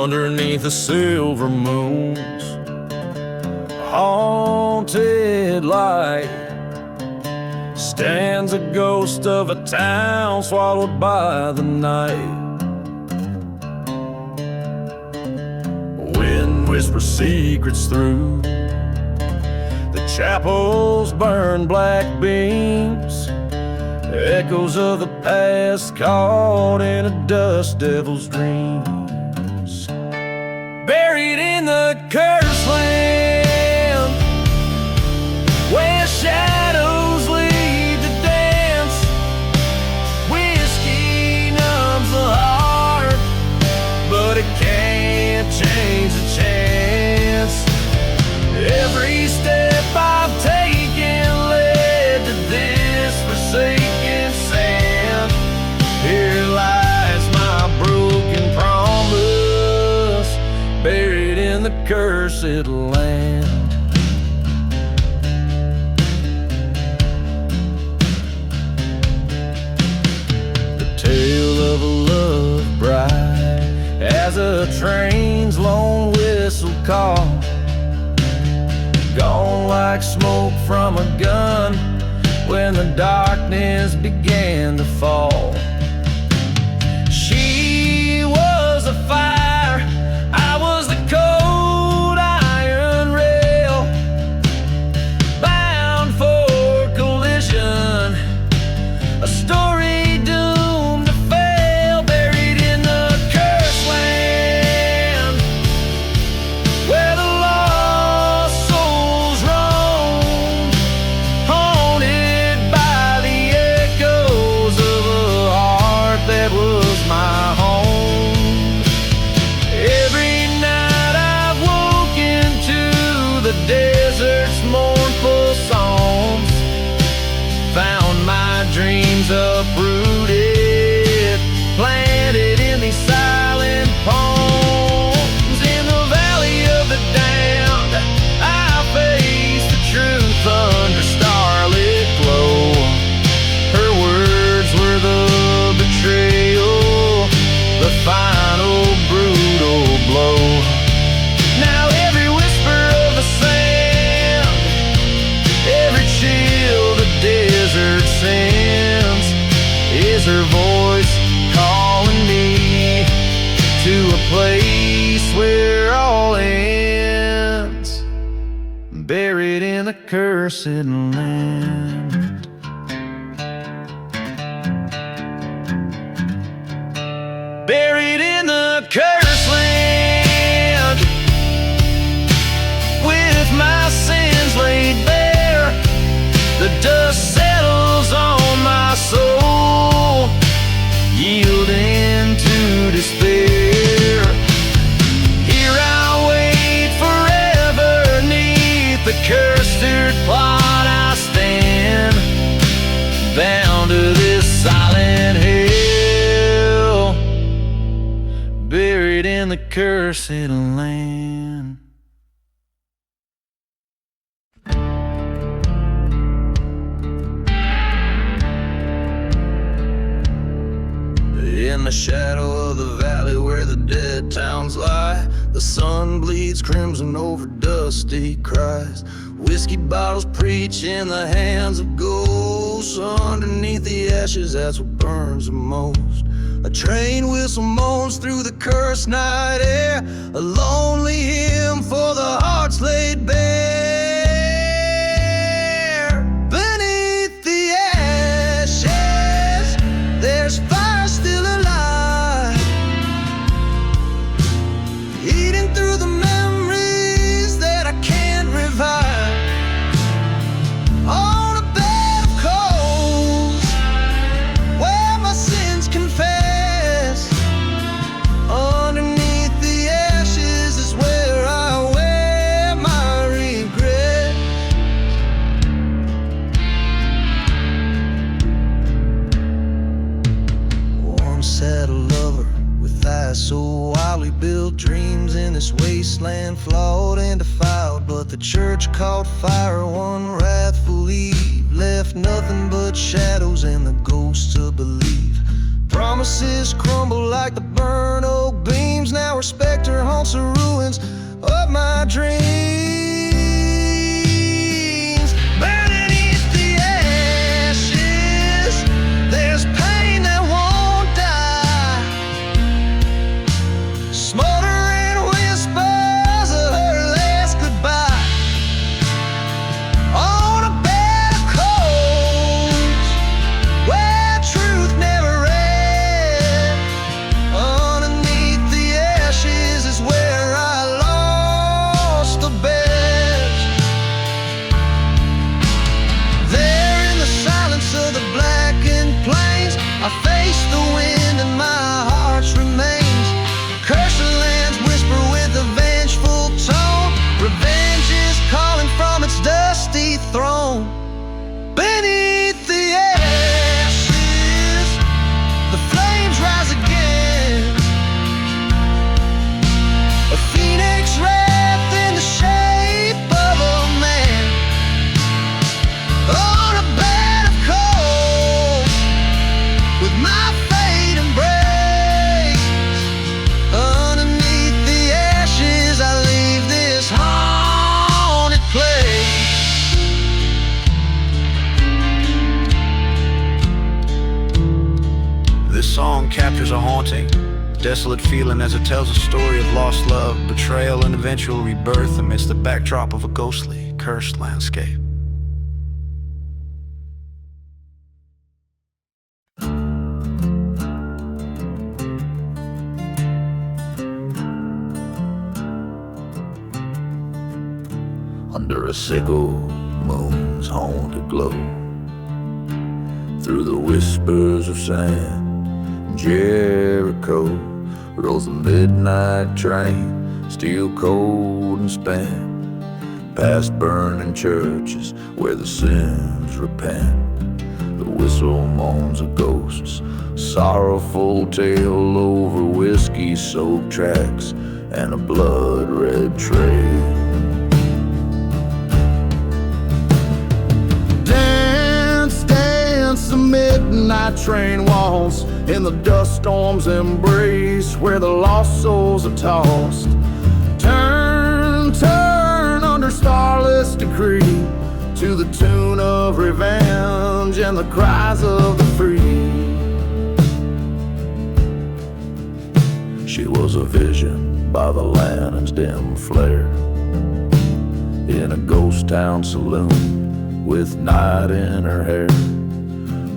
underneath the silver moon's haunted light stands a ghost of a town swallowed by the night. Wind whispers secrets through the chapel's burned black beams, echoes of the past caught in a dust devil's dreams. Buried in the cursed land, where shadows lead to dance, whiskey numbs the heart, but it can't change the chance. Every step I've taken led to this forsaken sand. Here lies my broken promise, buried in the cursed land. The tale of a love bride as a train's lone whistle call, gone like smoke from a gun when the darkness began to fall. She was a fire, I was the cold iron rail, bound for collision, a story doomed to fail. Buried in the cursed land, where the lost souls roam, haunted by the echoes of a heart that was my home. Every night I've woken to the desert's mournful songs, found my dreams uprooted, planted in these silent palms. In the valley of the damned, I face the truth under starlit glow. Her words were the betrayal, the final brutal blow. Now every whisper of the sand, every chill the desert sends, is her voice calling me to a place where all ends, buried in the cursed land. Buried in the cursed land, with my sins laid bare, the dust settles on my soul, yielding to despair. Here I wait forever neath the cursed earth plot I stand, bound to this silent hell, buried in the cursed land. In the shadow of the valley where the dead towns lie, the sun bleeds crimson over dusty cries. Whiskey bottles preach in the hands of ghosts. Underneath the ashes, that's what burns the most. A train whistle moans through the cursed night air, a lonely hymn for the hearts laid bare. Beneath the ashes, there's fire still alive, eating through the memories that I can't revive. On a bed of coals, where my sins confess, underneath the ashes is where I wear my regret. Once had a lover with eyes so wildly built, dreams in this wasteland flawed and defiled, but the church caught fire one wrathful eve, left nothing but shadows and the ghosts to believe. Promises crumble like the burnt oak beams, now her specter captures a haunting, desolate feeling as it tells a story of lost love, betrayal, and eventual rebirth amidst the backdrop of a ghostly, cursed landscape. Under a sickle moon's haunted glow, through the whispers of sand, Jericho rolls the midnight train, still cold and spent, past burning churches where the sins repent. The whistle moans of ghosts, sorrowful tale over whiskey-soaked tracks and a blood-red trail. The midnight train walls in the dust storm's embrace, where the lost souls are tossed. Turn, turn under starless decree, to the tune of revenge and the cries of the free. She was a vision by the lantern's dim flare, in a ghost town saloon with night in her hair.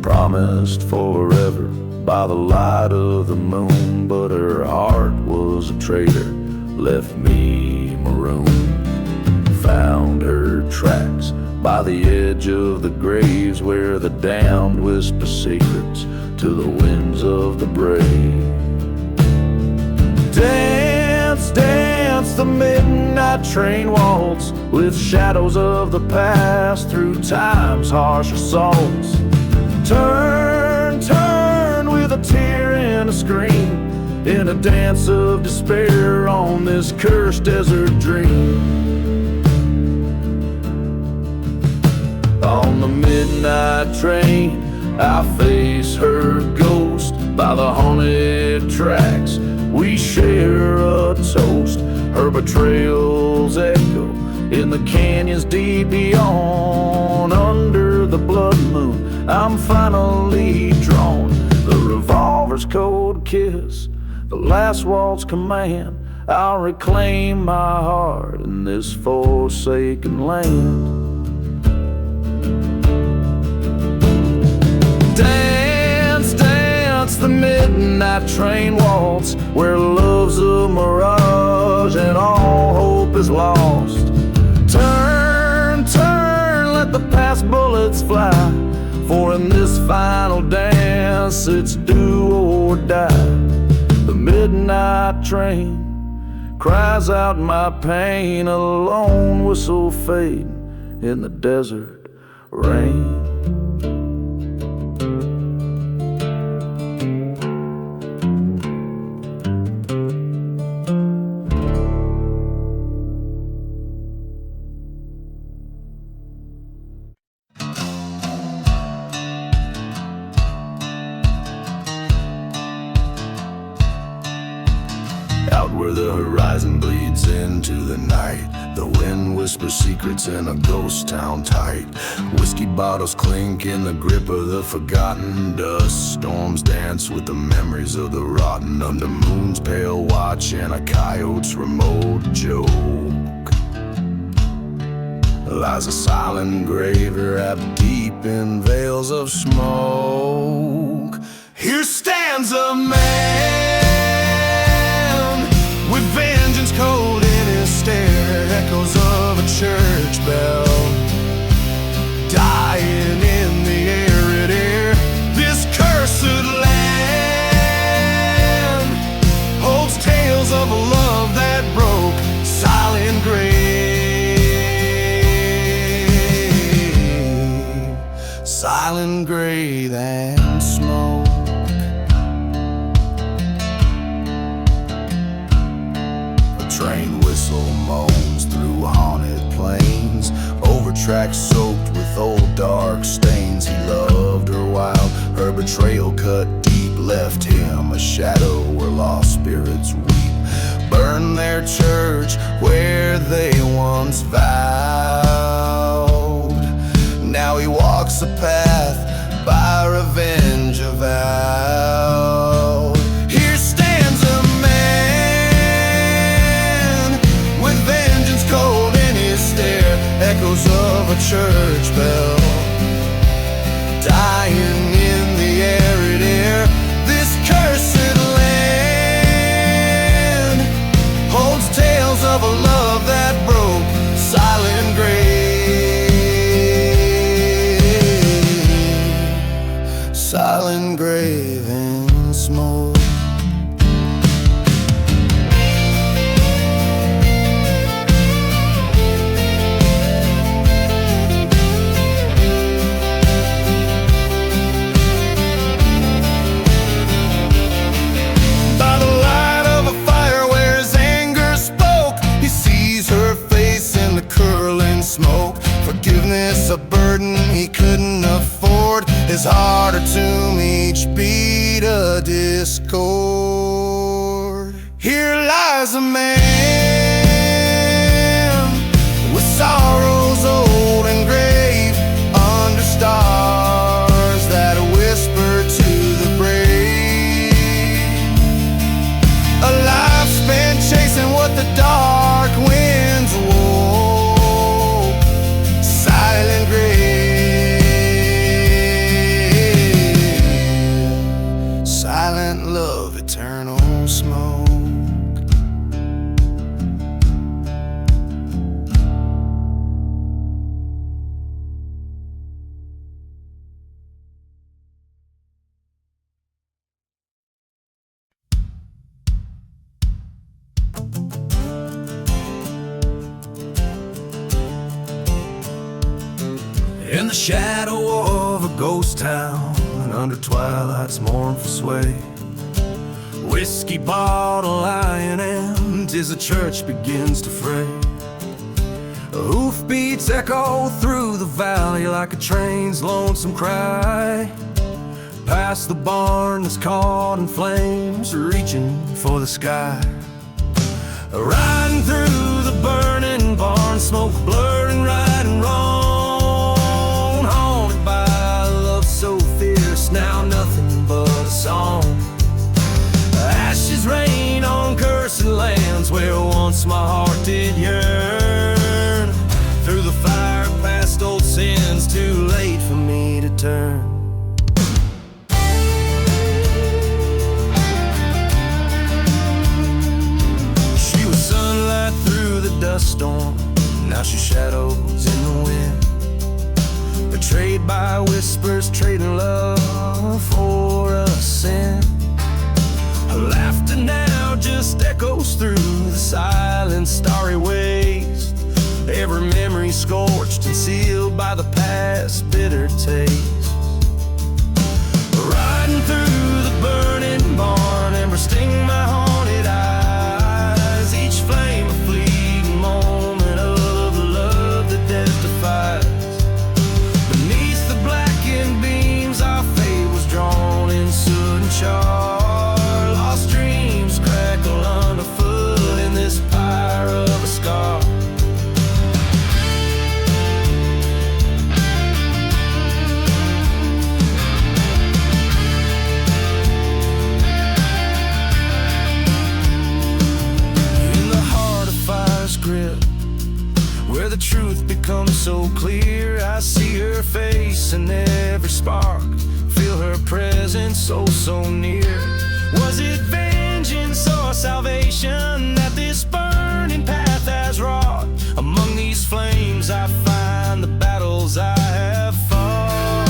Promised forever by the light of the moon, but her heart was a traitor, left me marooned. Found her tracks by the edge of the graves, where the damned whisper secrets to the winds of the brave. Dance, dance the midnight train waltz, with shadows of the past through time's harsh assaults. Turn, turn with a tear and a scream, in a dance of despair on this cursed desert dream. On the midnight train, I face her ghost by the haunted tracks. We share a toast, her betrayals echo in the canyons deep beyond. Under the blood moon, I'm finally drawn. The revolver's cold kiss, the last waltz command. I'll reclaim my heart in this forsaken land. Dance, dance the midnight train waltz, where love's a mirage and all hope is lost. Turn, turn, let the past bullets fly, for in this final dance, it's do or die. The midnight train cries out my pain, a lone whistle fading in the desert rain. Where the horizon bleeds into the night, the wind whispers secrets in a ghost town tight. Whiskey bottles clink in the grip of the forgotten dust. Storms dance with the memories of the rotten, under moon's pale watch and a coyote's remote joke. Lies a silent grave wrapped deep in veils of smoke. Here stands a man with vengeance cold in his stare, echoes of a church bell dying in the arid air. This cursed land holds tales of a love that broke, silent grave, silent grave and smoke. Train whistle moans through haunted plains, over tracks soaked with old dark stains. He loved her while her betrayal cut deep, left him a shadow where lost spirits weep. Burn their church where they once vowed. Now he walks a path by revenge avowed. church bell, dying in the arid air. This cursed land holds tales of a love that broke, silent grave, silent grave in smoke. Smoke, forgiveness a burden he couldn't afford. His heart a tomb, each beat a discord. Here lies a man with sorrows old and grave, under stars that whisper to the brave. A life spent chasing what the dark winds wore. Silent grave, silent love, eternal smoke. In the shadow of a ghost town, and under twilight's mournful sway, whiskey bottle lying and 'tis the church begins to fray. Hoofbeats echo through the valley like a train's lonesome cry. Past the barn that's caught in flames, reaching for the sky. Riding through the burning barn, smoke blurring right and wrong. So fierce, now nothing but a song. Ashes rain on cursed lands where once my heart did yearn. Through the fire past old sins, too late for me to turn. She was sunlight through the dust storm, now she's shadows in the wind. Betrayed by whispers, trading love for a sin. Her laughter now just echoes through the silent starry waste. Every memory scorched and sealed by the past bitter taste. Riding through the burning barn, embers sting my haunted eyes. Each flame a fleeting moment of the love that death defies. Drawn in soot and char, lost dreams crackle underfoot in this pyre of a scar. In the heart of fire's grip, where the truth becomes so clear, I see her face in every spark. Feel her presence so near. Was it vengeance or salvation that this burning path has wrought? Among these flames I find the battles I have fought.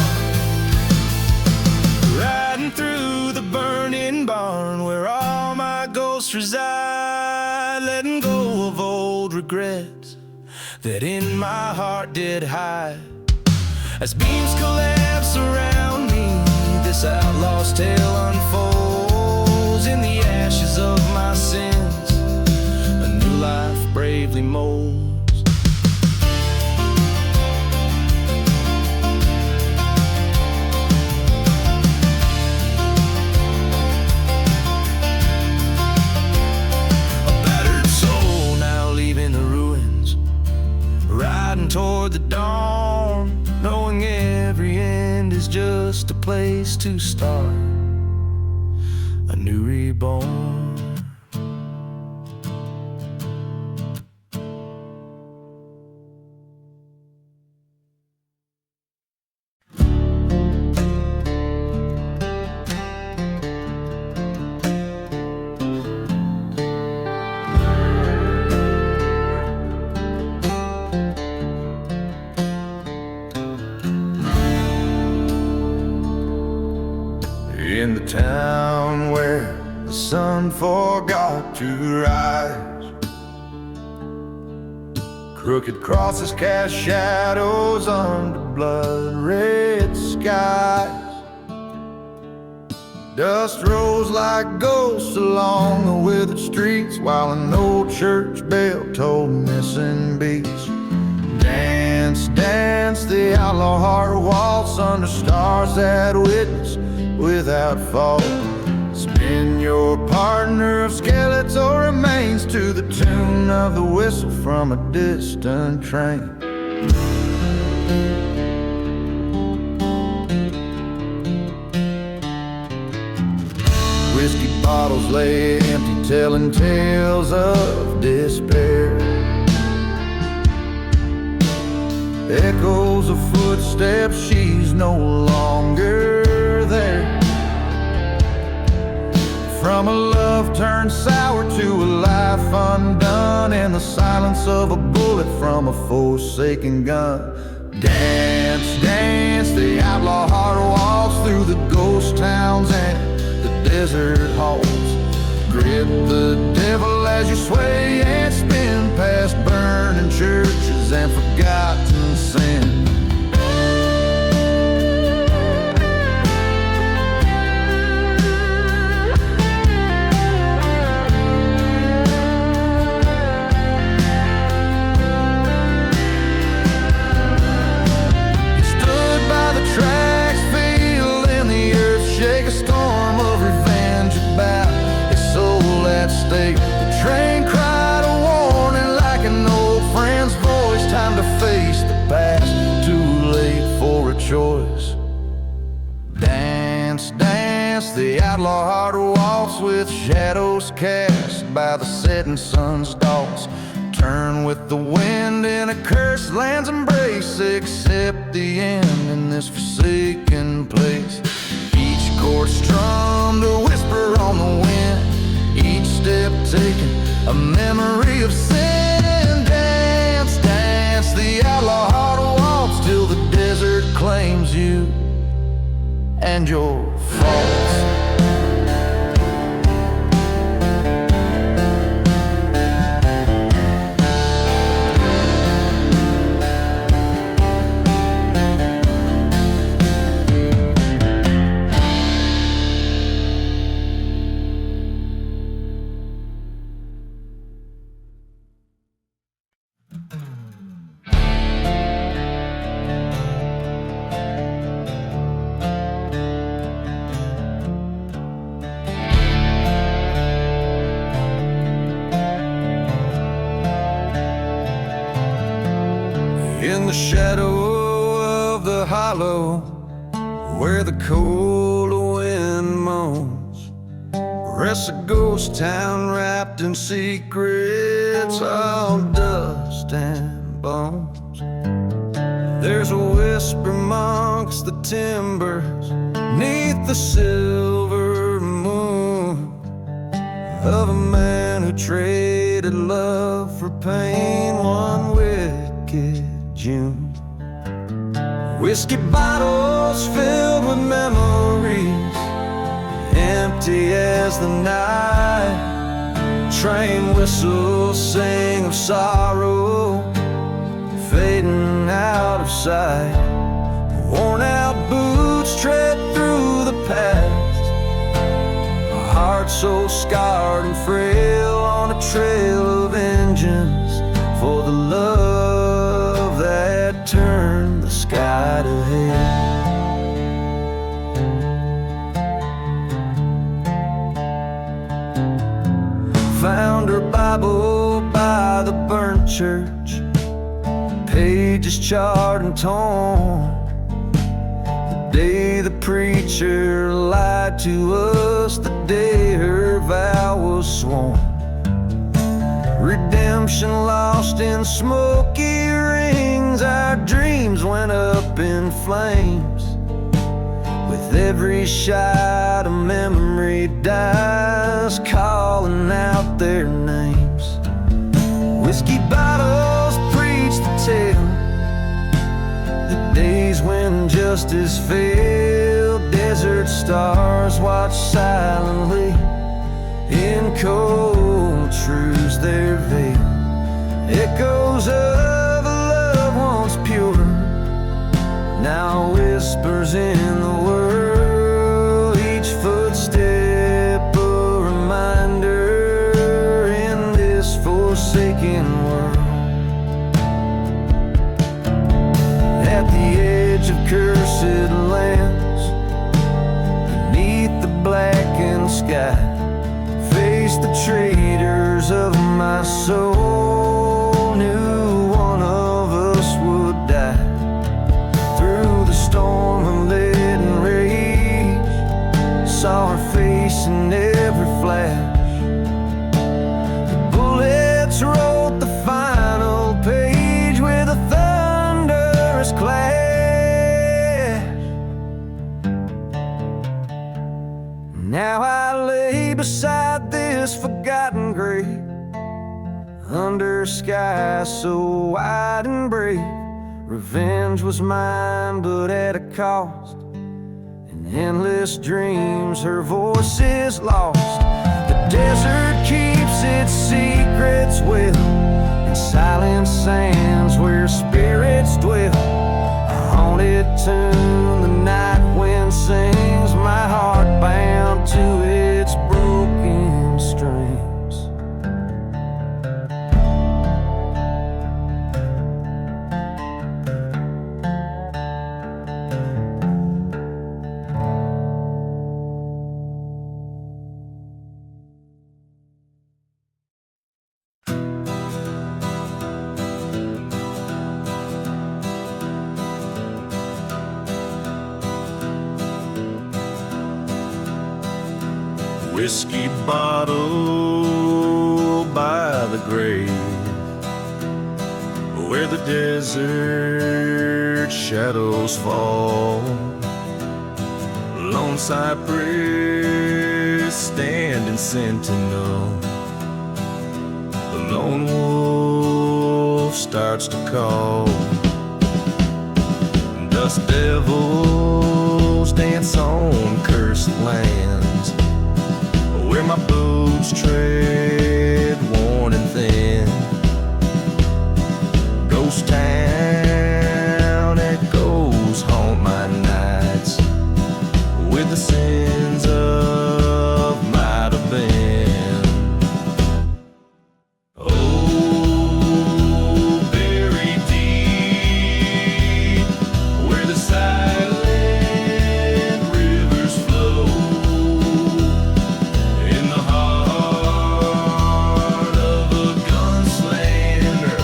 Riding through the burning barn where all my ghosts reside, letting go of old regrets that in my heart did hide. As beams collapse around me, this outlaw's tale unfolds. In the ashes of my sins, a new life bravely molds. A battered soul now leaving the ruins, riding toward the dawn, knowing every end is just a place to start a new reborn. in the town where the sun forgot to rise. Crooked crosses cast shadows under blood-red skies. Dust rose like ghosts along the withered streets, while an old church bell told missing beats. Dance, dance, the outlaw heart waltz under stars that witness without fault. Spin your partner of skeletal remains to the tune of the whistle from a distant train. Whiskey bottles lay empty, telling tales of despair. Echoes of footsteps, she's no longer there. From a love turned sour to a life undone, in the silence of a bullet from a forsaken gun. Dance, dance, the outlaw heart walks through the ghost towns and the desert halls. Grip the devil as you sway and spin past burning churches and forgotten sin. The train cried a warning like an old friend's voice. Time to face the past, too late for a choice. Dance, dance, the outlaw heart walks with shadows cast by the setting sun's dots. Turn with the wind in a cursed land's embrace, accept the end in this forsaken place. Each chord strummed a whisper on the wind, each step taken a memory of sin. Dance, dance, the outlaw heart walks till the desert claims you and your faults. In the shadow of the hollow, where the cold wind moans, rests a ghost town wrapped in secrets of dust and bones. There's a whisper amongst the timbers, neath the silver moon, of a man who traded love for pain one wicked June. Whiskey bottles filled with memories, empty as the night. Train whistles sing of sorrow, fading out of sight. Worn out boots tread through the past, a heart so scarred and frail on a trail of vengeance for the love that turned the sky to hell. Found her Bible by the burnt church, pages charred and torn. The day the preacher lied to us, the day her vow was sworn. Redemption lost in smoky rings, our dreams went up in flames. With every shot a memory dies, calling out their names. Whiskey bottles preach the tale, the days when justice failed, desert stars watch silently in cold truths their veil. Echoes of a love once pure now whispers in the world. Each footstep a reminder in this forsaken world. At the edge of cursed lands, beneath the blackened sky, face the traitors of my soul. Knew one of us would die. Through the storm of lead and rage, saw her face in every flash. The bullets wrote the final page with a thunderous clash. Now I lay beside this forgotten grave, under skies so wide and brave. Revenge was mine, but at a cost. In endless dreams, her voice is lost. The desert keeps its secrets well, in silent sands where spirits dwell. A haunted tune the night wind sings, my heart bound to its broken strings. Whiskey bottle by the grave, where the desert shadows fall. Lone cypress standing sentinel. The lone wolf starts to call. Dust devils dance on cursed lands, where my boots tread worn and thin. Ghost town echoes haunt my nights with the sins of might have been. Oh, buried deep where the silent rivers flow, in the heart of a gunslinger,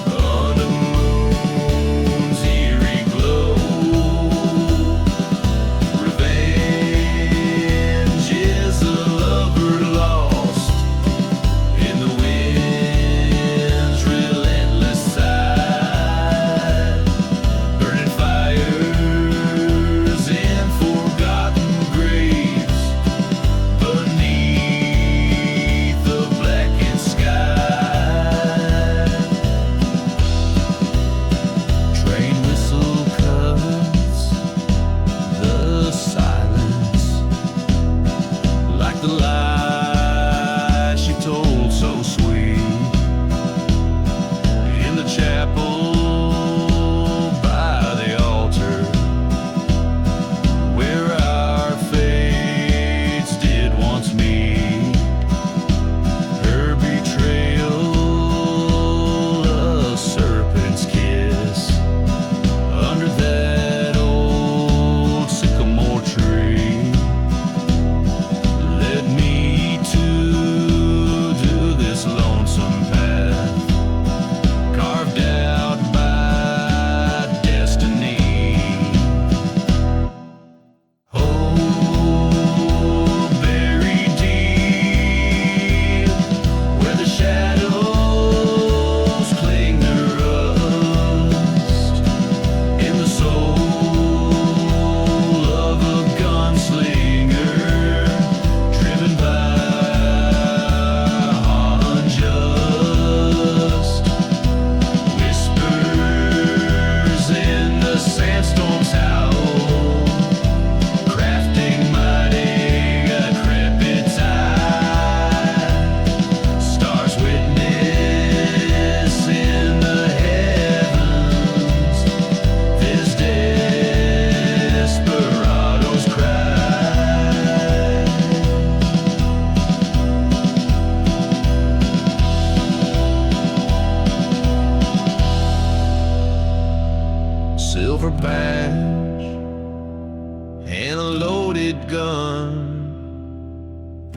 under moon's eerie glow. Revenge match and a loaded gun.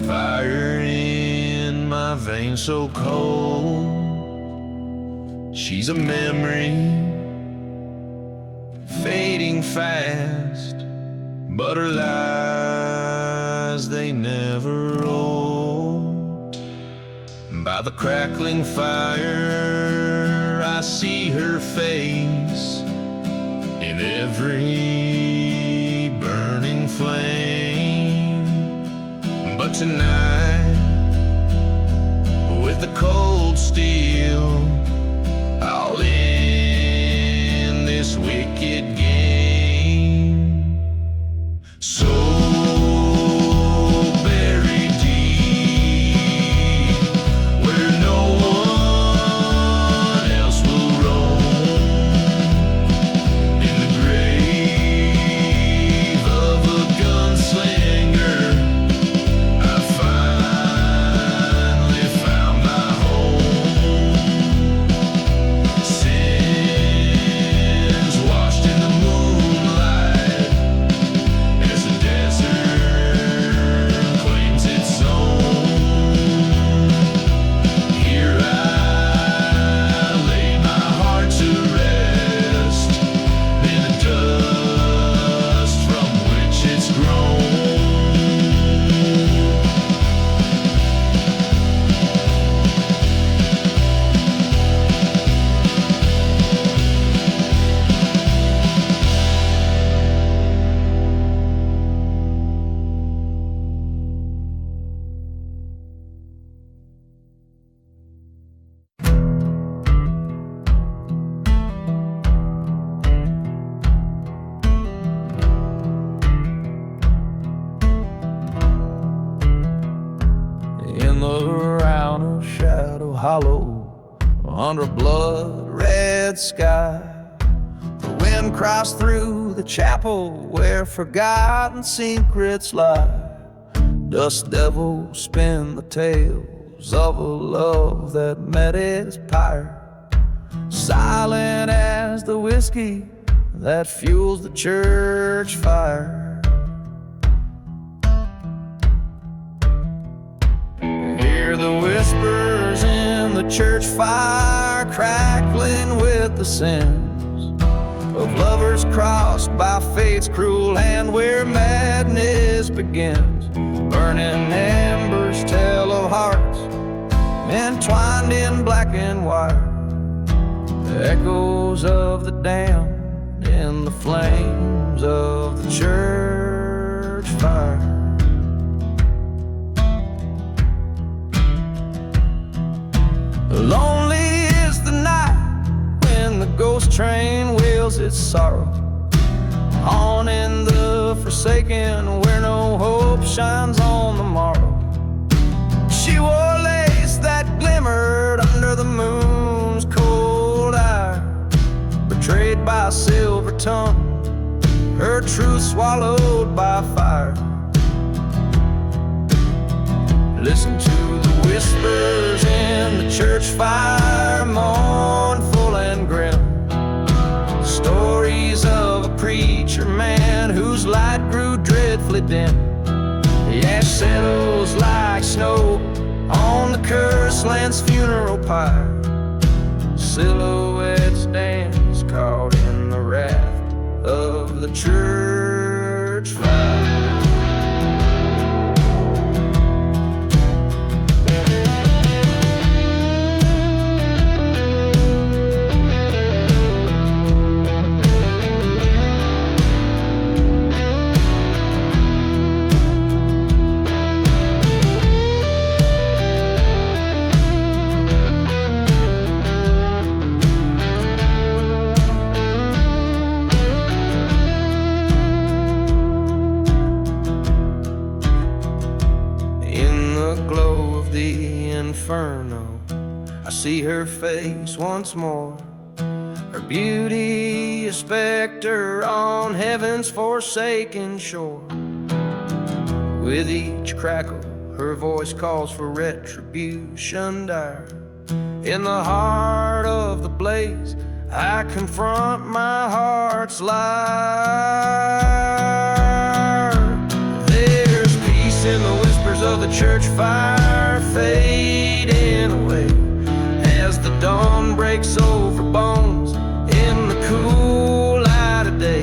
Fire in my veins so cold. She's a memory, fading fast, but her lies, they never old. By the crackling fire, I see her face in every burning flame. But tonight, with the cold steel, I'll end this wicked game. So buried deep, where no one else will roam, in the grave of a gunslinger, I finally found my home. Sins washed in the moonlight as the desert claims its own. Here I lay my heart to rest in the dust from which it's grown. In the round of Shadow Hollow, under a blood-red sky, the wind crossed through the chapel where forgotten secrets lie. Dust devils spin the tales of a love that met its pyre, silent as the whiskey that fuels the church fire. Hear the whispers in the church fire, crackling with the sins of lovers crossed by fate's cruel hand, where madness begins. Burning embers tell of hearts entwined in black and white, the echoes of the damned in the flames of the church fire. Lonely is the night when the ghost train wails its sorrow, on in the forsaken where no hope shines on the morrow. She wore lace that glimmered under the moon's cold eye, betrayed by a silver tongue, her truth swallowed by fire. Listen to the whispers in the church fire, mournful and grim, stories of a preacher man whose light grew dreadfully dim. The ash settles like snow on the cursed land's funeral pyre, silhouettes dance caught in the wrath of the church fire. Inferno, I see her face once more, her beauty a specter on heaven's forsaken shore. With each crackle, her voice calls for retribution dire. In the heart of the blaze, I confront my heart's liar. There's peace in the whispers of the church fire fading away as the dawn breaks over bones in the cool light of day.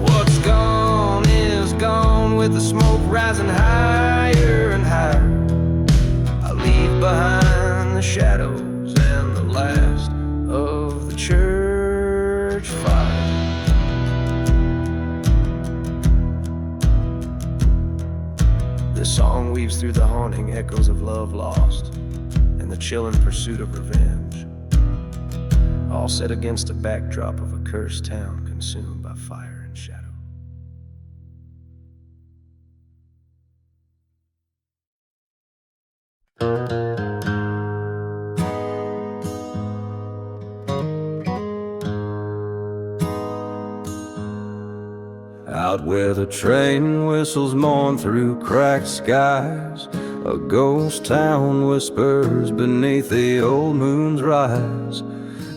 What's gone is gone, with the smoke rising higher and higher. I leave behind the shadows and the last of the church fire. This song weaves through the haunting echoes of love lost and the chilling pursuit of revenge, all set against a backdrop of a cursed town consumed by fire and shadow. Out where the train whistles mourn through cracked skies, a ghost town whispers beneath the old moon's rise.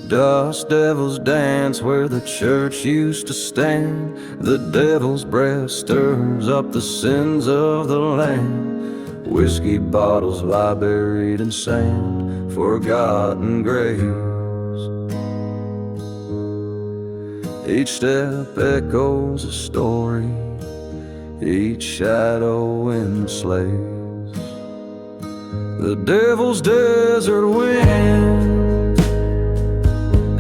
Dust devils dance where the church used to stand. The devil's breath stirs up the sins of the land. Whiskey bottles lie buried in sand, forgotten graves. Each step echoes a story, each shadow enslaves. The devil's desert wind,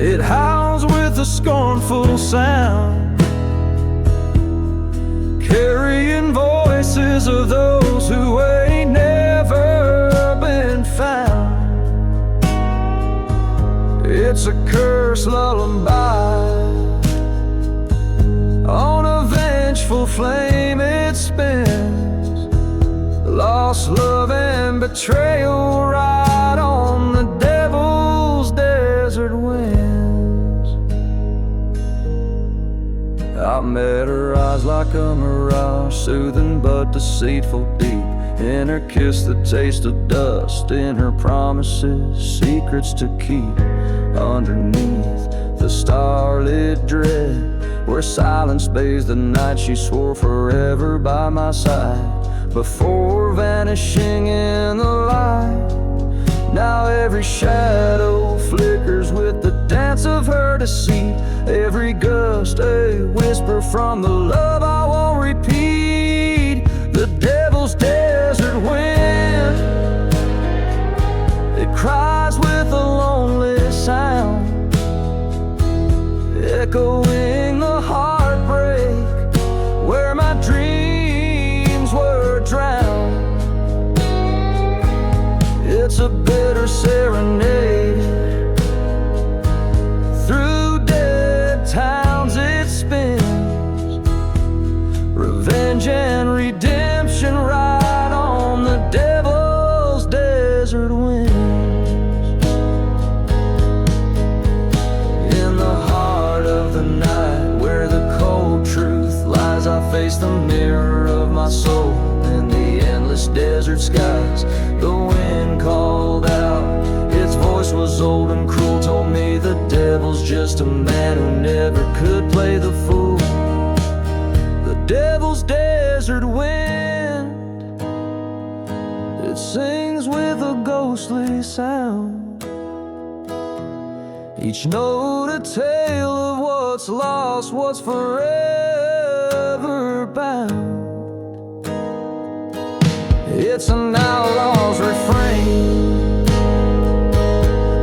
it howls with a scornful sound, carrying voices of those who ain't never been found. It's a cursed lullaby, on a vengeful flame it spins. Lost love and betrayal ride on the devil's desert winds. I met her eyes like a mirage, soothing but deceitful deep. In her kiss the taste of dust, in her promises secrets to keep. Underneath the starlit dread, where silence bathes the night, she swore forever by my side, before vanishing in the light. Now every shadow flickers with the dance of her deceit, every gust a whisper from the love I won't repeat. The devil's desert wind, it cries with a lonely sound, echoing the heartbreak where my dreams were drowned. It's a bitter serenade, through dead towns it spins. Revenge and redemption ride on the devil's desert winds. I face the mirror of my soul in the endless desert skies. The wind called out, its voice was old and cruel, told me the devil's just a man who never could play the fool. The devil's desert wind, it sings with a ghostly sound, each note a tale of what's lost, what's forever bound. It's an outlaw's refrain,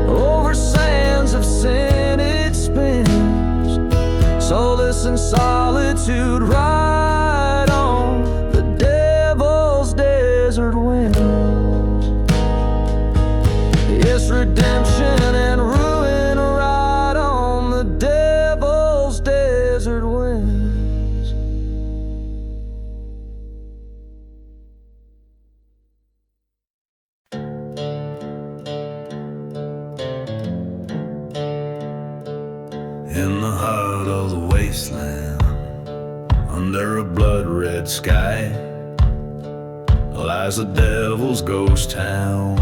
over sands of sin it spins. Solace and solitude ride on the devil's desert winds. Yes, redemption and ruin ride on the devil's desert winds. In the heart of the wasteland, under a blood-red sky, lies the devil's ghost town,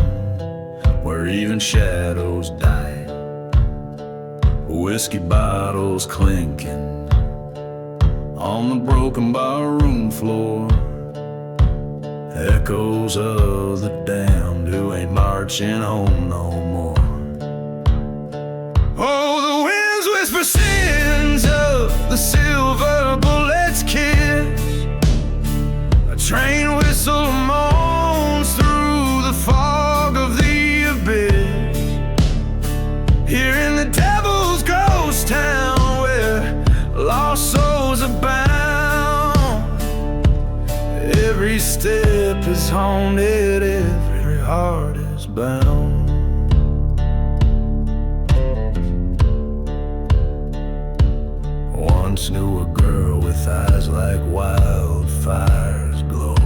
where even shadows die. whiskey bottles clinking on the broken barroom floor. Echoes of the damned who ain't marching home no more. Oh, the winds whisper sins of the silver bullet's kiss. A train whistle moans through the fog of the abyss. Here in the devil's ghost town where lost souls abound. Every step is haunted, every heart is bound. Once knew a girl with eyes like wildfires glow.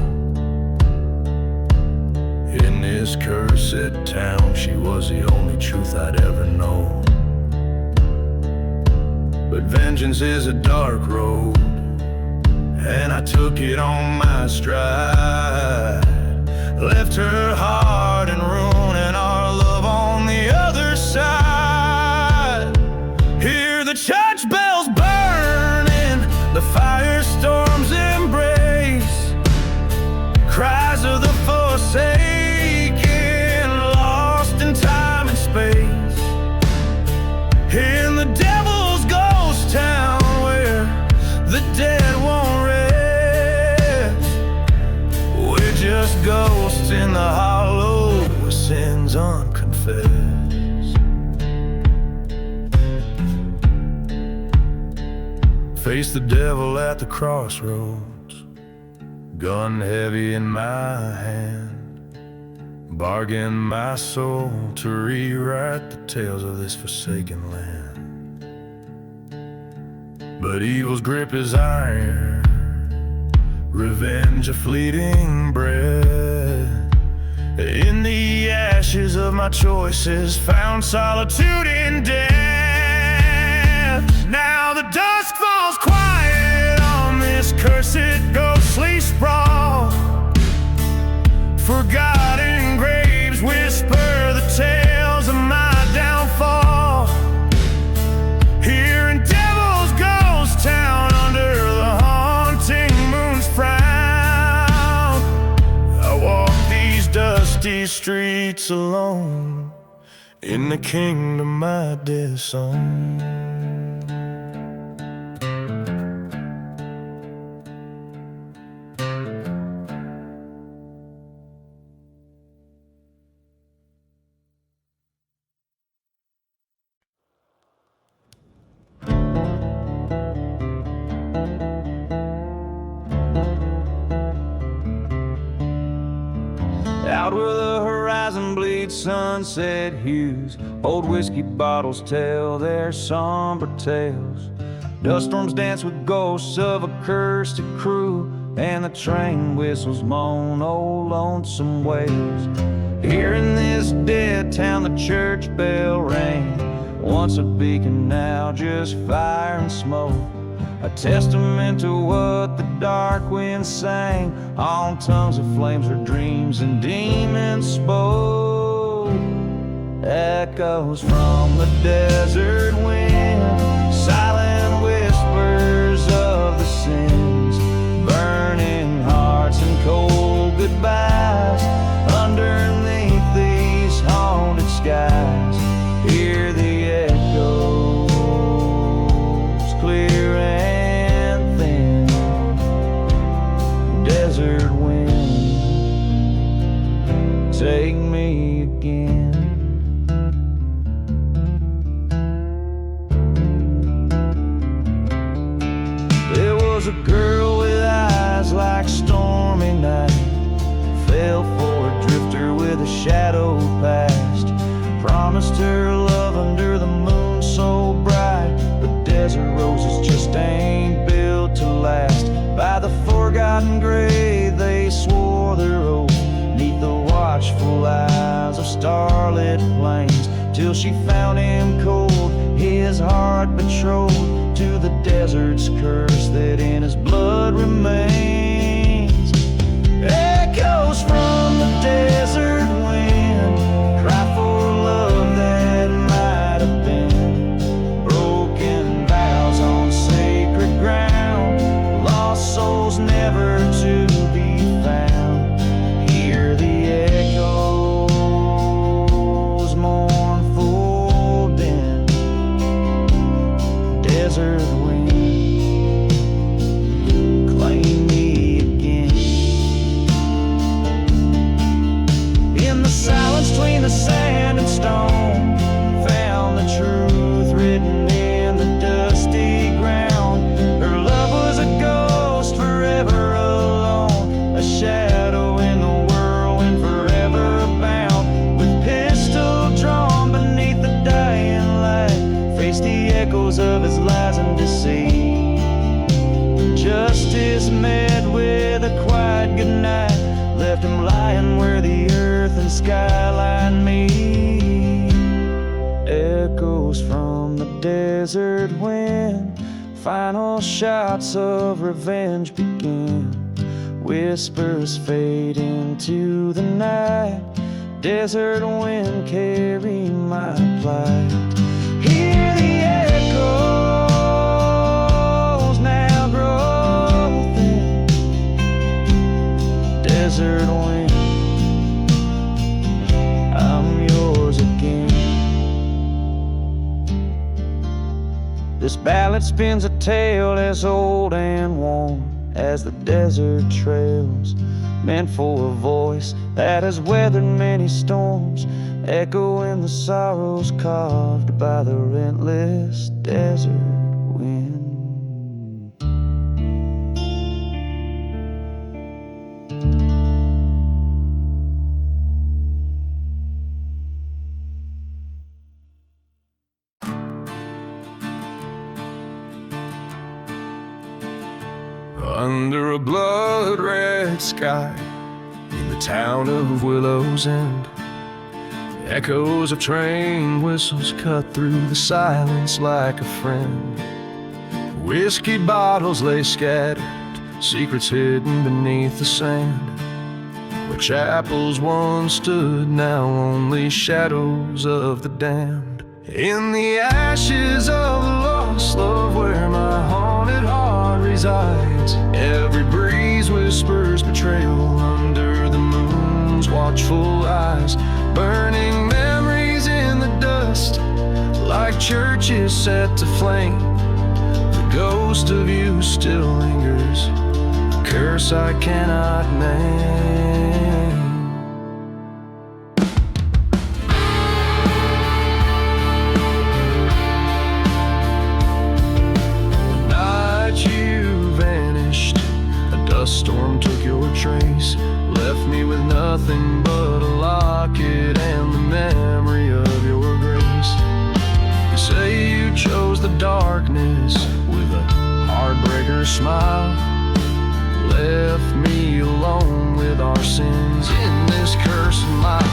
In this cursed town, she was the only truth I'd ever know. But vengeance is a dark road, and I took it on my stride. Left her heart in ruin and our love on the other side. Hear the church bells burning, the firestorm's embrace. Cries of the forsaken, lost in time and space. In the devil's ghost town where the dead won't rest. We're just ghosts in the hollow with sins unconfessed. Face the devil at the crossroads, gun heavy in my hand. Bargain my soul to rewrite the tales of this forsaken land. But evil's grip is iron, revenge a fleeting breath. In the ashes of my choices, found solitude in death. Now the dusk falls quiet on this cursed ghostly sprawl. Forgotten graves whisper the tales of my downfall. Here in Devil's Ghost Town under the haunting moon's frown, I walk these dusty streets alone in the kingdom I disown. Out where the horizon bleeds sunset hues, old whiskey bottles tell their somber tales. Dust storms dance with ghosts of a cursed crew, and the train whistles moan old lonesome ways. Here in this dead town the church bell rang, once a beacon, now just fire and smoke. A testament to what the dark wind sang, on tongues of flames her dreams and demons spoke. Echoes from the desert wind, silent whispers of the sins, burning hearts and cold goodbyes. Underneath these haunted skies, hear the echoes clear and thin. Desert wind, take me again. There was a girl with eyes like stormy night, fell for a drifter with a shadow past. Promised her love under the moon so bright, but desert roses just ain't built to last. By the forgotten grave they swore their oath, neath the watchful eyes of starlit plains, till she found him cold, his heart betrothed to the desert's curse that in his blood remains. Echoes from the desert wind cry for love that might have been, broken with a quiet goodnight, left him lying where the earth and skyline meet. Echoes from the desert wind, final shots of revenge begin. Whispers fade into the night, desert wind carry my plight. Hear the echoes now grow thin. Desert wind, I'm yours again. This ballad spins a tale as old and worn as the desert trails, meant for a voice that has weathered many storms, echoing the sorrows carved by the relentless desert wind. Under a blood-red sky, in the town of Willow's End, echoes of train whistles cut through the silence like a friend. Whiskey bottles lay scattered, secrets hidden beneath the sand. Where chapels once stood, now only shadows of the damned. In the ashes of the lost love, where my haunted heart resides, every breeze whispers betrayal under the moon's watchful eyes. Burning memories in the dust, like churches set to flame. The ghost of you still lingers, a curse I cannot name. A storm took your trace, left me with nothing but a locket and the memory of your grace. You say you chose the darkness with a heartbreaker smile, left me alone with our sins in this cursed mile.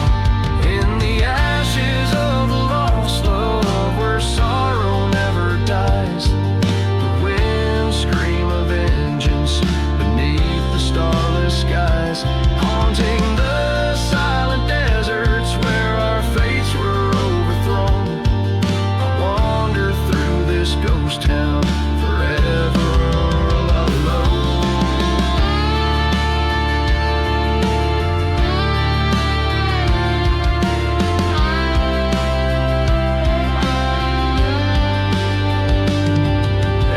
In the ashes of a lost love, where sorrow never dies, the winds scream of vengeance beneath the starless skies, haunting the silent deserts where our fates were overthrown. I wander through this ghost town forever alone.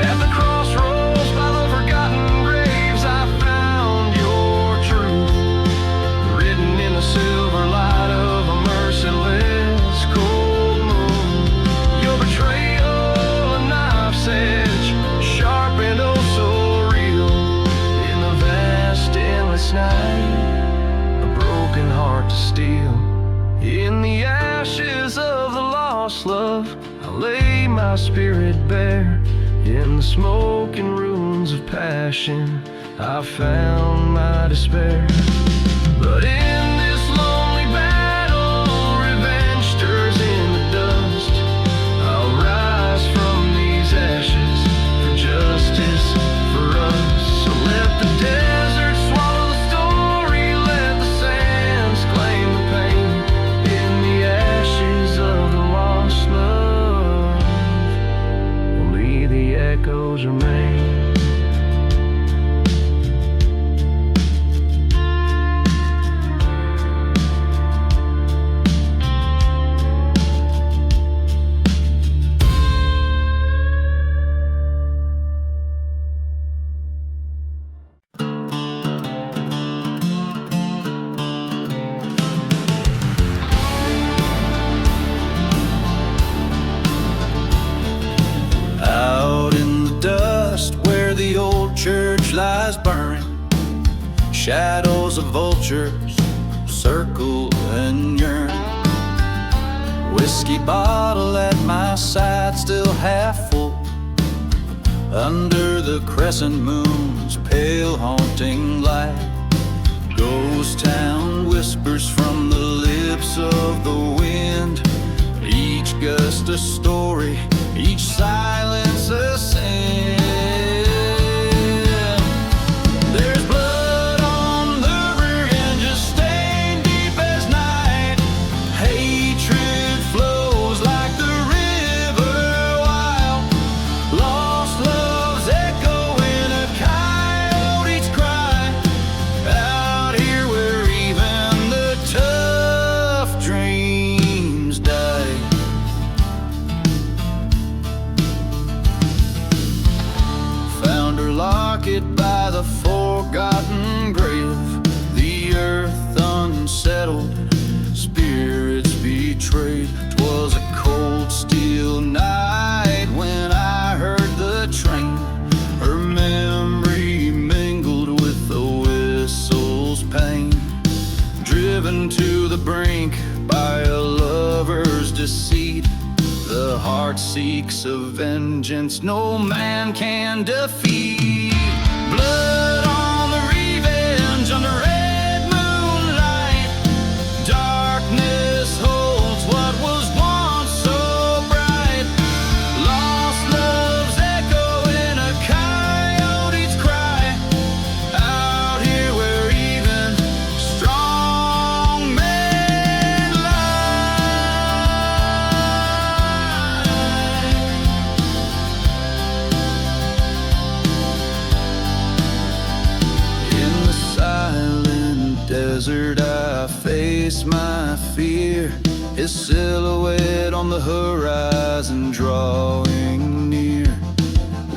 At the crossroads by the forgotten graves, I found your truth, written in the silver light of a merciless cold moon. Your betrayal, a knife's edge, sharp and oh so real. In the vast endless night, a broken heart to steal. In the ashes of the lost love, I lay my spirit bare. In the smoke and ruins of passion, I found my despair. But in this lonely battle, revenge stirs in the dust. I'll rise from these ashes for justice for us. So let the desert swallow the story, let the sands claim the pain. In the ashes of the lost love, only the echoes remain. Out in the dust where the old church lies burning, shadows of vultures circle and yearn. Whiskey bottle at my side, still half full, under the crescent moon's pale haunting light. Ghost town whispers from the lips of the wind, each gust a story, each silence a sin. There's blood on the ranges, stained deep as night. Hatred flows like the river wild. Lost loves echo in a coyote's cry. Out here where even the tough dreams die. Found her locket by the forgotten grave. The earth unsettled, spirits betrayed. 'Twas a cold steel night when I heard the train. Her memory mingled with the whistle's pain. Driven to the brink by a lover's deceit, the heart seeks a vengeance no man can defeat. Blood on the revenge under red moonlight. Darkness holds what was once so bright. Lost loves echo in a coyote's cry. Out here where even strong men lie. In the silent desert I face my fear, his silhouette on the horizon drawing near.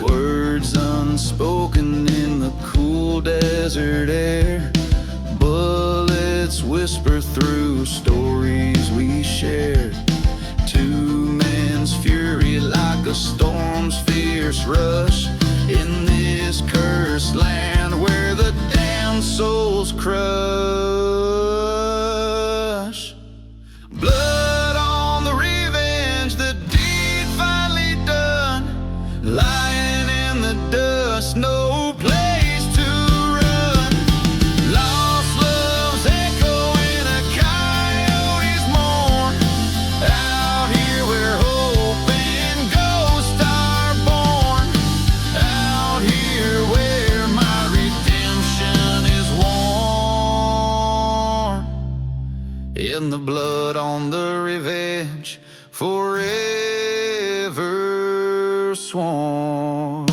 Words unspoken in the cool desert air. Bullets whisper through stories we shared. Two men's fury like a storm's fierce rush. In this cursed land where the damned souls crush. Blood on the revenge, the deed finally done. Lying in the dust, no place to run. Lost loves echo in a coyote's mourn. Out here where hope and ghosts are born. Out here where my redemption is worn. In the blood on the revenge, forever sworn.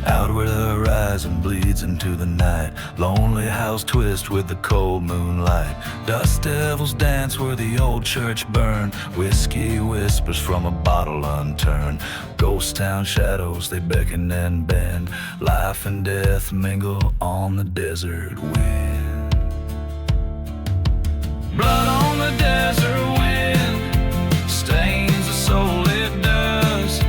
Out where the horizon bleeds into the night, lonely house twist with the cold moonlight. Dust devils dance where the old church burned. Whiskey whispers from a bottle unturned. Ghost town shadows, they beckon and bend. Life and death mingle on the desert wind. Blood on the desert wind stains the soul, it does.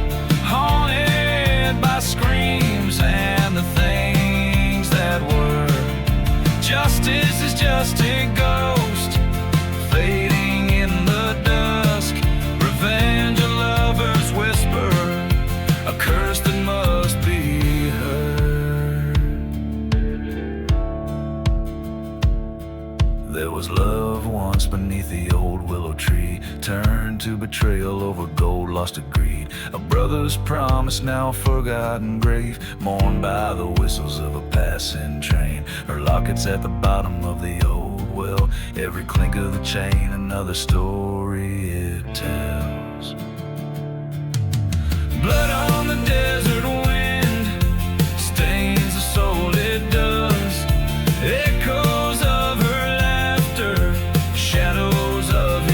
Haunted by screams and the things that were. Justice is just a ghost fading in the dusk. Revenge a lover's whisper, a curse that must be heard. There was love once beneath the old willow tree, turned to betrayal over gold lost to greed. A brother's promise, now a forgotten grave, mourned by the whistles of a passing train. Her locket's at the bottom of the old well, every clink of the chain another story it tells. Blood on the desert wind stains the soul, it does. Echoes of her laughter, shadows of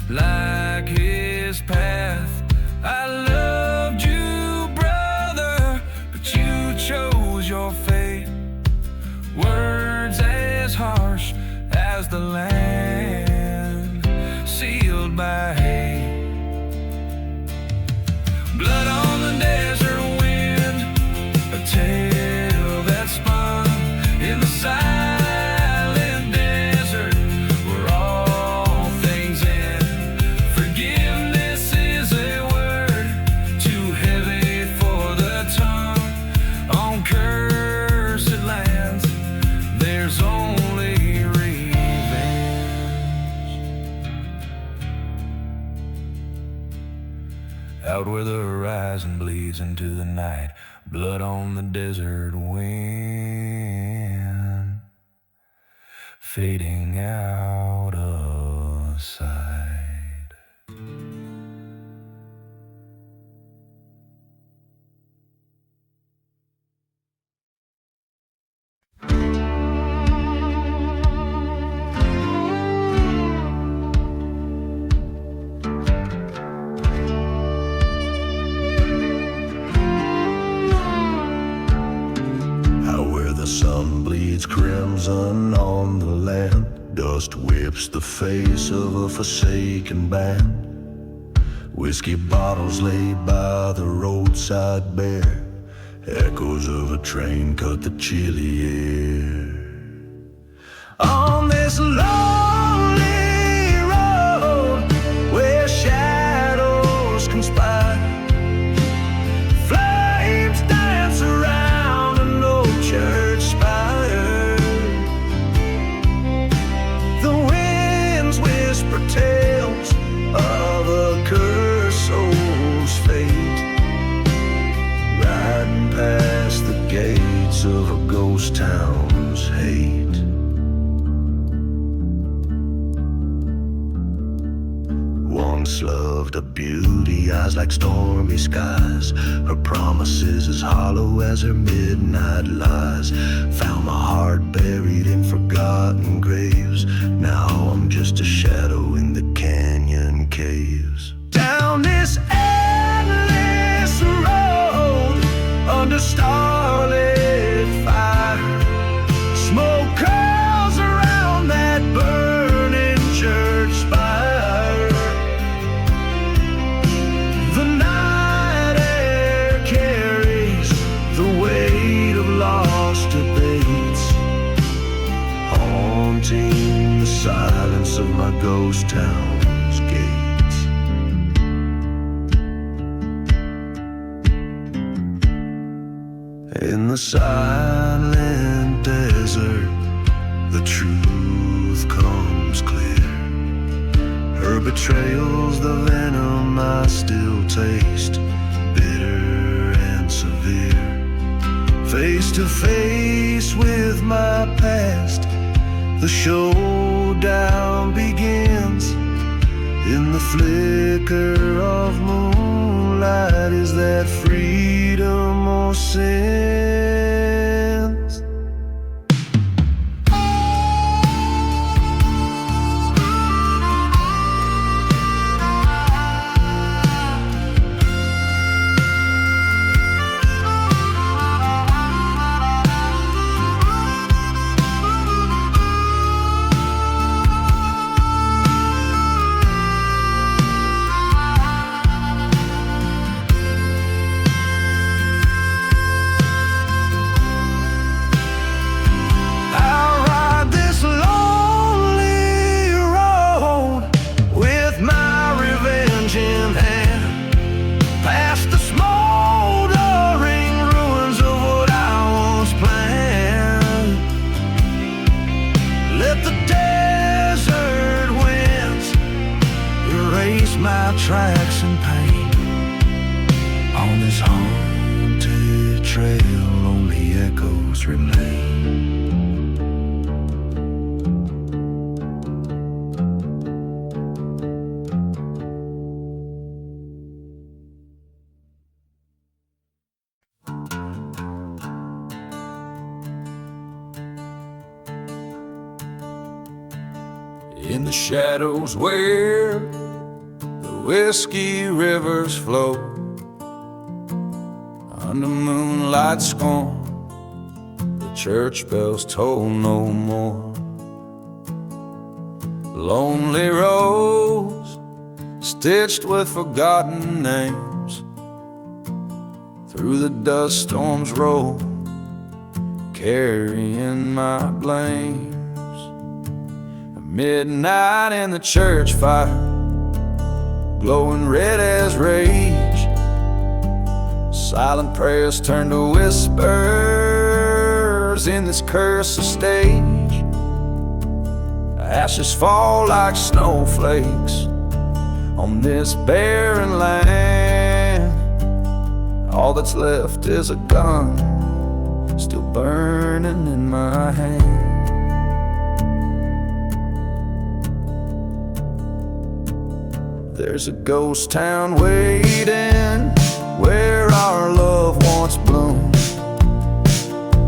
like his path. I loved you, brother, but you chose your fate. Words as harsh as the land, sealed by hate. Blood on the desert wind, a tale that spun in the silent desert where all things end. Forgiveness is a word too heavy for the tongue. On cursed lands, there's only revenge. Out where the horizon bleeds into the night, blood on the desert wind, fading out of sight. The sun bleeds crimson on the land. Dust whips the face of a forsaken band. Whiskey bottles laid by the roadside bare. Echoes of a train cut the chilly air. On this lonely road where shadows conspire, flames dance around an old church spire. The winds whisper tales of a cursed soul's fate, riding past the gates of a ghost town's hate. Once loved a beauty, eyes like stormy skies. Her promises as hollow as her midnight lies. Found my heart buried in forgotten graves. Now I'm just a shadow in the canyon caves. Down this endless road, under starlit fire, smoke curls around that burning church spire. The night air carries the weight of lost debates, haunting the silence of my ghost town's gates. In the silent desert, the truth comes clear. Her betrayal's the venom I still taste, bitter and severe. Face to face with my past, the showdown begins. In the flicker of moonlight, is that freedom or sins? My tracks in pain on this haunted trail, only echoes remain. In the shadows where whiskey rivers flow under moonlight scorn. The church bells toll no more. Lonely roads stitched with forgotten names, through the dust storms roll, carrying my blames. Midnight in the church fire, glowing red as rage. Silent prayers turn to whispers in this cursed stage. Ashes fall like snowflakes on this barren land. All that's left is a gun still burning in my hand. There's a ghost town waiting where our love once bloomed.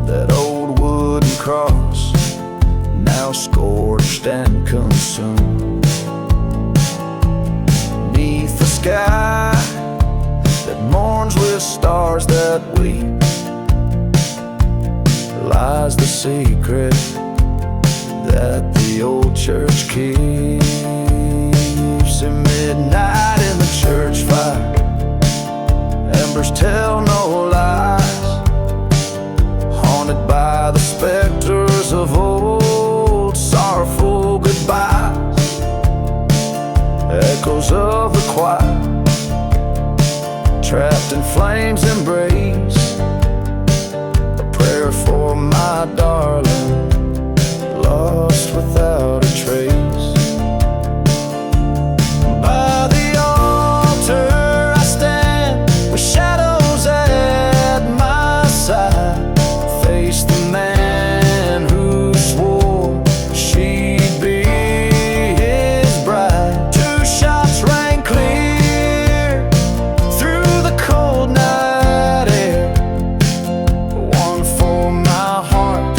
That old wooden cross now scorched and consumed. Beneath the sky that mourns with stars that weep lies the secret that the old church keeps. At midnight in the church fire, embers tell no lies, haunted by the specters of old sorrowful goodbyes. Echoes of the choir, trapped in flames embrace, a prayer for my darling, lost without a trace. By the altar I stand, with shadows at my side, face the man who swore she'd be his bride. Two shots rang clear through the cold night air, one for my heart,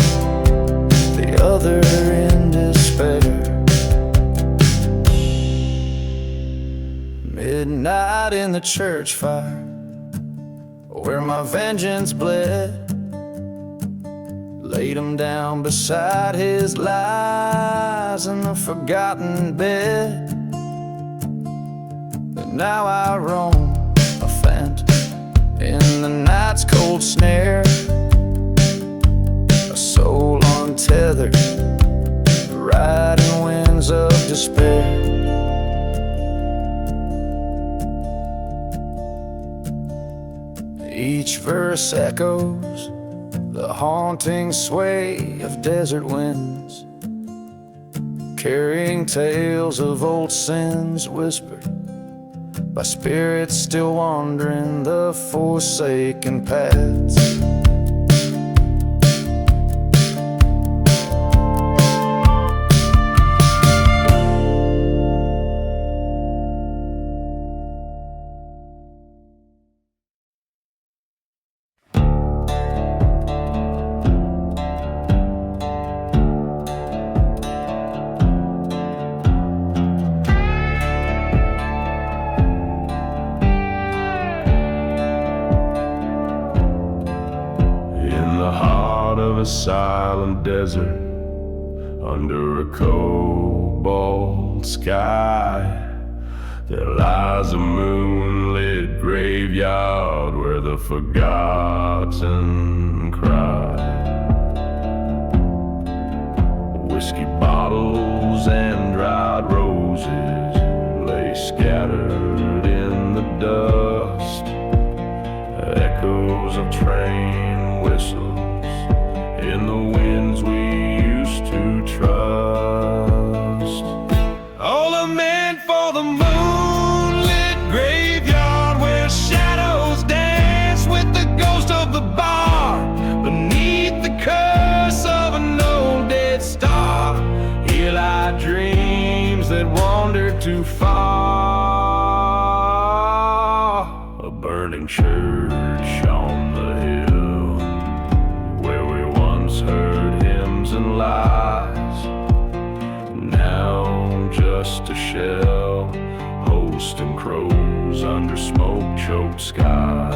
the other in despair. Midnight in the church fire, where my vengeance bled, laid him down beside his lies in the forgotten bed. But now I roam a phantom in the night's cold snare, a soul untethered, riding winds of despair. Each verse echoes the haunting sway of desert winds, carrying tales of old sins whispered by spirits still wandering the forsaken paths. A silent desert under a cobalt sky, there lies a moonlit graveyard where the forgotten cry. Whiskey bottles and dried roses lay scattered in the dust, echoes of train whistles in the winds we used to trust. All are meant for the moonlit graveyard where shadows dance with the ghost of the bar, beneath the curse of an old dead star. Here lie dreams that wandered too far. A burning church on the hill where we once heard hymns and lies, now just a shell holding ghosts and crows under smoke-choked skies.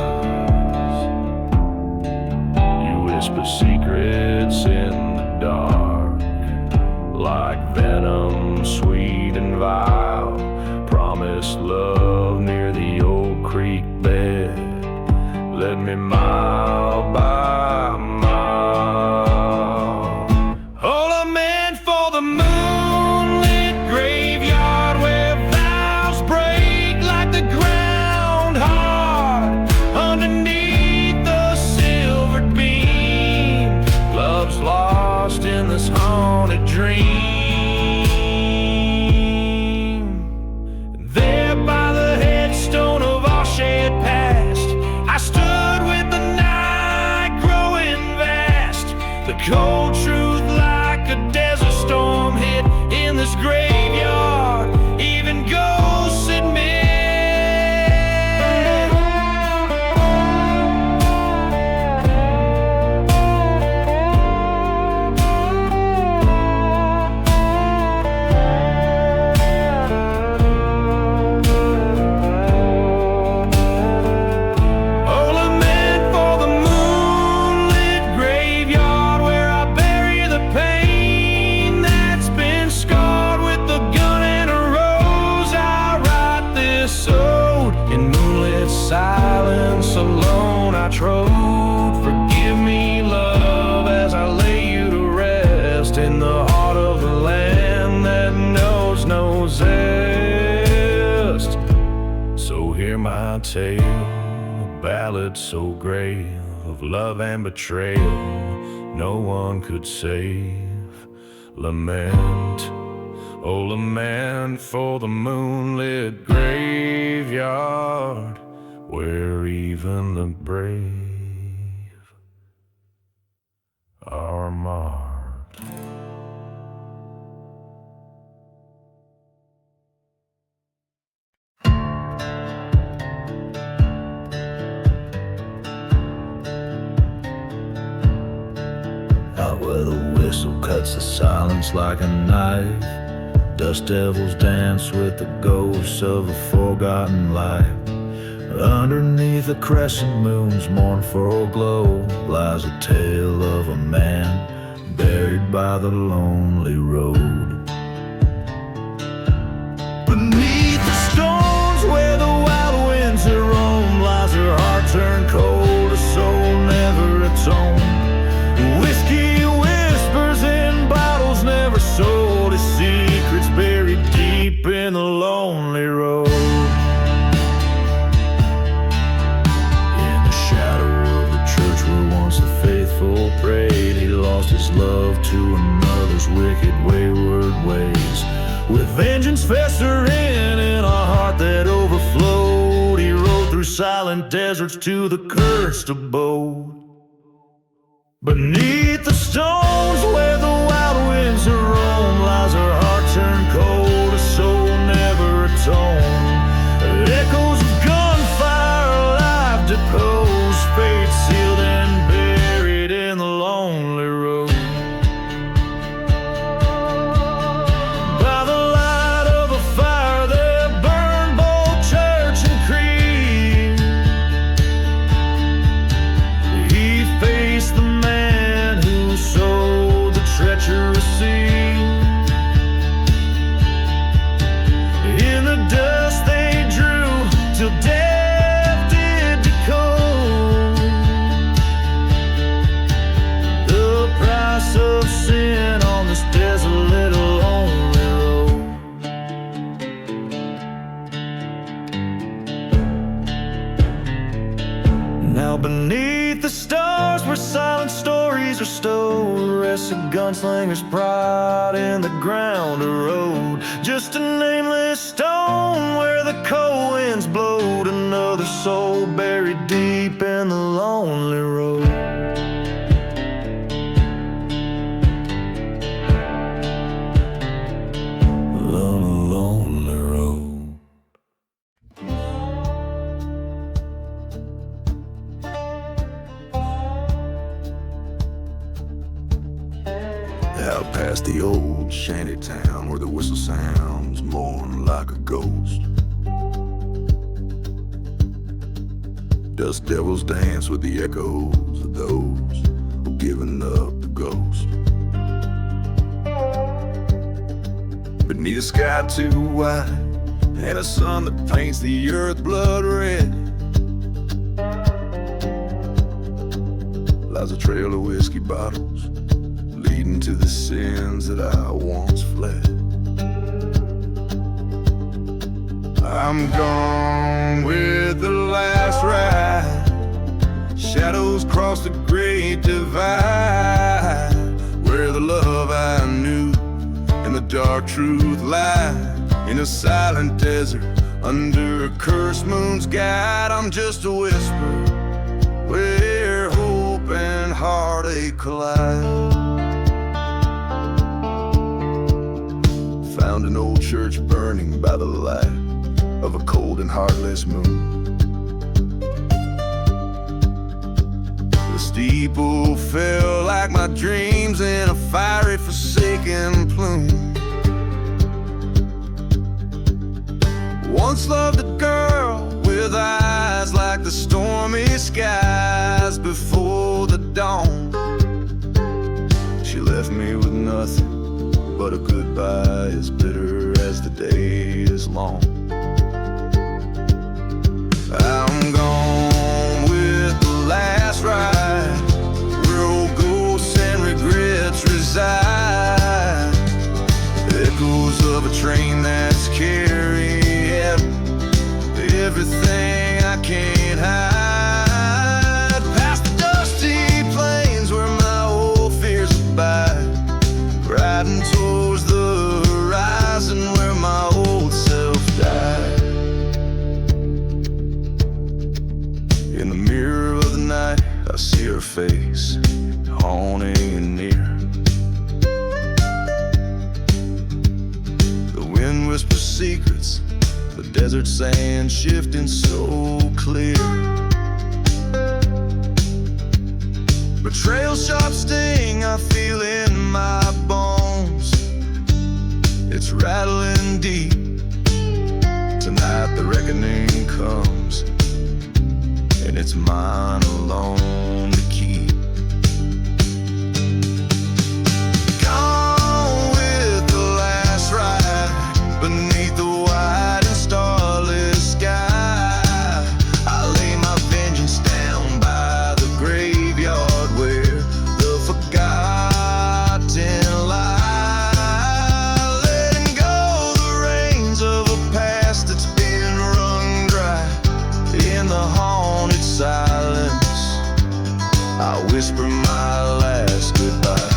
You whisper secrets in the dark, like venom, sweet and vile. Promised love near the old creek bed. Led me mile by mile. All I meant for the moonlit graveyard, where vows break like the ground hard underneath the silvered beam. Love's lost in this haunted dream. There by the headstone of Ashes past, I stood with the night growing vast. The cold truth like a desert storm hit in this graveyard. Even ghosts admit. All I meant for the moonlit graveyard, where I bury the pain that's been scarred. With a gun and a rose, I write this ode. In moonlit silence alone I trode. Forgive me, love, as I lay you to rest in the heart of the land that knows no zest. So hear my tale, a ballad so grave of love and betrayal no one could save. Lament, oh lament for the moonlit graveyard, where even the brave are marked. Out where the whistle cuts the silence like a knife, dust devils dance with the ghosts of a forgotten life. Underneath the crescent moon's mournful glow lies a tale of a man buried by the lonely road. Beneath the stones where the wild winds roam lies her heart turned cold, a soul never atoned. Whiskey whispers in bottles never sold, his secrets buried deep in the lonely road. In the shadow of the church where once the faithful prayed, he lost his love to another's wicked wayward ways. With vengeance festering in a heart that overflowed, he rode through silent deserts to the cursed abode. Beneath the stones where the wild winds roam lies her heart turned cold, a soul never atoned. Echoes of gunfire, life deposed, fate sealed and buried in the lonely road. By the light of a fire that burned both church and creed, he faced the man who sowed the treacherous seed. In the dust they drew till death did decode. The price of sin on this desolate lonely road. Now beneath the stars where silent stories are stowed rests a gunslinger's pride in the ground erode. Just a nameless stone where the cold winds blowed, another soul buried deep in the lonely road. Lonely road. Out past the old shanty town where the whistle sounds mourn like a ghost. Dust devils dance with the echoes of those who given up the ghost. Beneath a sky too wide and a sun that paints the earth blood red, lies a trail of whiskey bottles leading to the sins that I once fled. I'm gone with the last ride. Shadows cross the great divide, where the love I knew and the dark truth lie. In a silent desert, under a cursed moon's guide, I'm just a whisper where hope and heartache collide. Found an old church burning by the light of a cold and heartless moon. The steeple fell like my dreams in a fiery forsaken plume. Once loved a girl with eyes like the stormy skies before the dawn. She left me with nothing but a goodbye as bitter as the day is long. I'm gone with the last ride, where old ghosts and regrets reside. Echoes of a train that's carrying everything I can't hide. Past the dusty plains where my old fears abide, riding towards the horizon where my old self died. In the mirror of the night, I see her face, haunting and near. The wind whispers secrets, the desert sand shifting so clear. Betrayal's sharp sting I feel in my bones, it's rattling deep. Tonight the reckoning comes, and it's mine alone to keep. Gone with the last ride, beneath the wide and starless sky. I lay my vengeance down by the graveyard where the forgotten lie. Letting go the reins of a past that's been wrung dry. In the haunted silence, I whisper my last goodbye.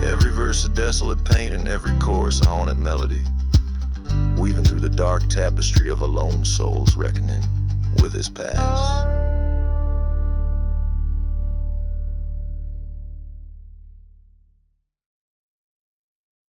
Every verse a desolate paint and every chorus a haunted melody, weaving through the dark tapestry of a lone soul's reckoning with his past.